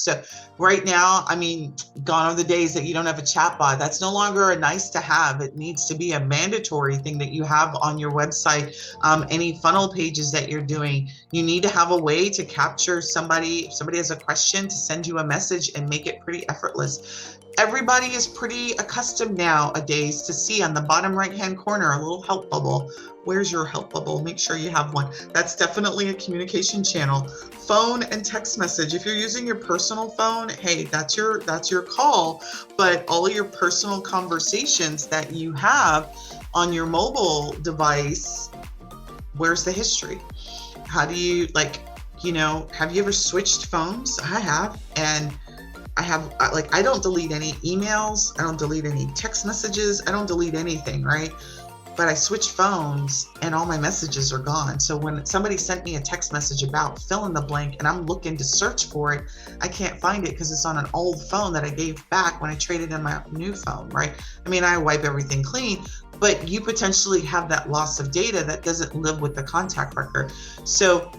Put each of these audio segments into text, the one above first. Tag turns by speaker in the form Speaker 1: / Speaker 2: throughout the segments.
Speaker 1: So right now, I mean, gone are the days that you don't have a chat bot. That's no longer a nice to have. It needs to be a mandatory thing that you have on your website. Any funnel pages that you're doing, you need to have a way to capture somebody. If somebody has a question, to send you a message and make it pretty effortless. Everybody is pretty accustomed nowadays to see on the bottom right-hand corner a little help bubble. Where's your help bubble? Make sure you have one. That's definitely a communication channel. Phone and text message. If you're using your personal phone, hey, that's your call. But all of your personal conversations that you have on your mobile device, where's the history? How do you, like, you know, have you ever switched phones? I have. And I don't delete any emails. I don't delete any text messages. I don't delete anything, right? But I switched phones and all my messages are gone. So when somebody sent me a text message about fill in the blank and I'm looking to search for it, I can't find it because it's on an old phone that I gave back when I traded in my new phone, right? I mean, I wipe everything clean, but you potentially have that loss of data that doesn't live with the contact record. So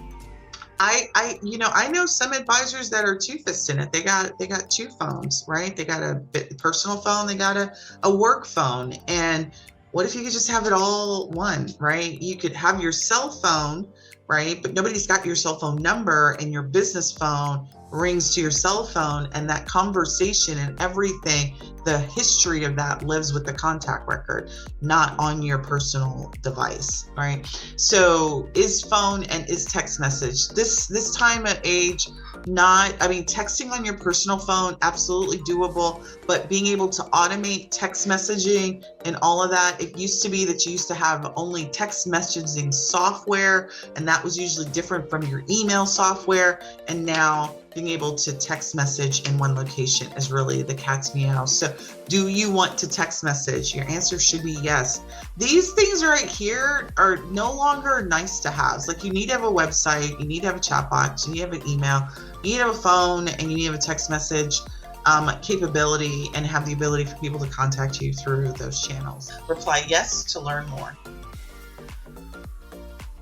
Speaker 1: I know some advisors that are two-fisted in it. They got two phones, right? They got a personal phone, they got a work phone. And what if you could just have it all one, right? You could have your cell phone, right? But nobody's got your cell phone number, and your business phone rings to your cell phone, and that conversation and everything, the history of that lives with the contact record, not on your personal device, right? So is phone and is text message this time of age, texting on your personal phone, absolutely doable, but being able to automate text messaging and all of that, it used to be that you used to have only text messaging software, and that was usually different from your email software, and now being able to text message in one location is really the cat's meow. So do you want to text message? Your answer should be yes. These things right here are no longer nice to have. Like, you need to have a website, you need to have a chat box, you need to have an email, you need to have a phone, and you need to have a text message capability, and have the ability for people to contact you through those channels. Reply yes to learn more.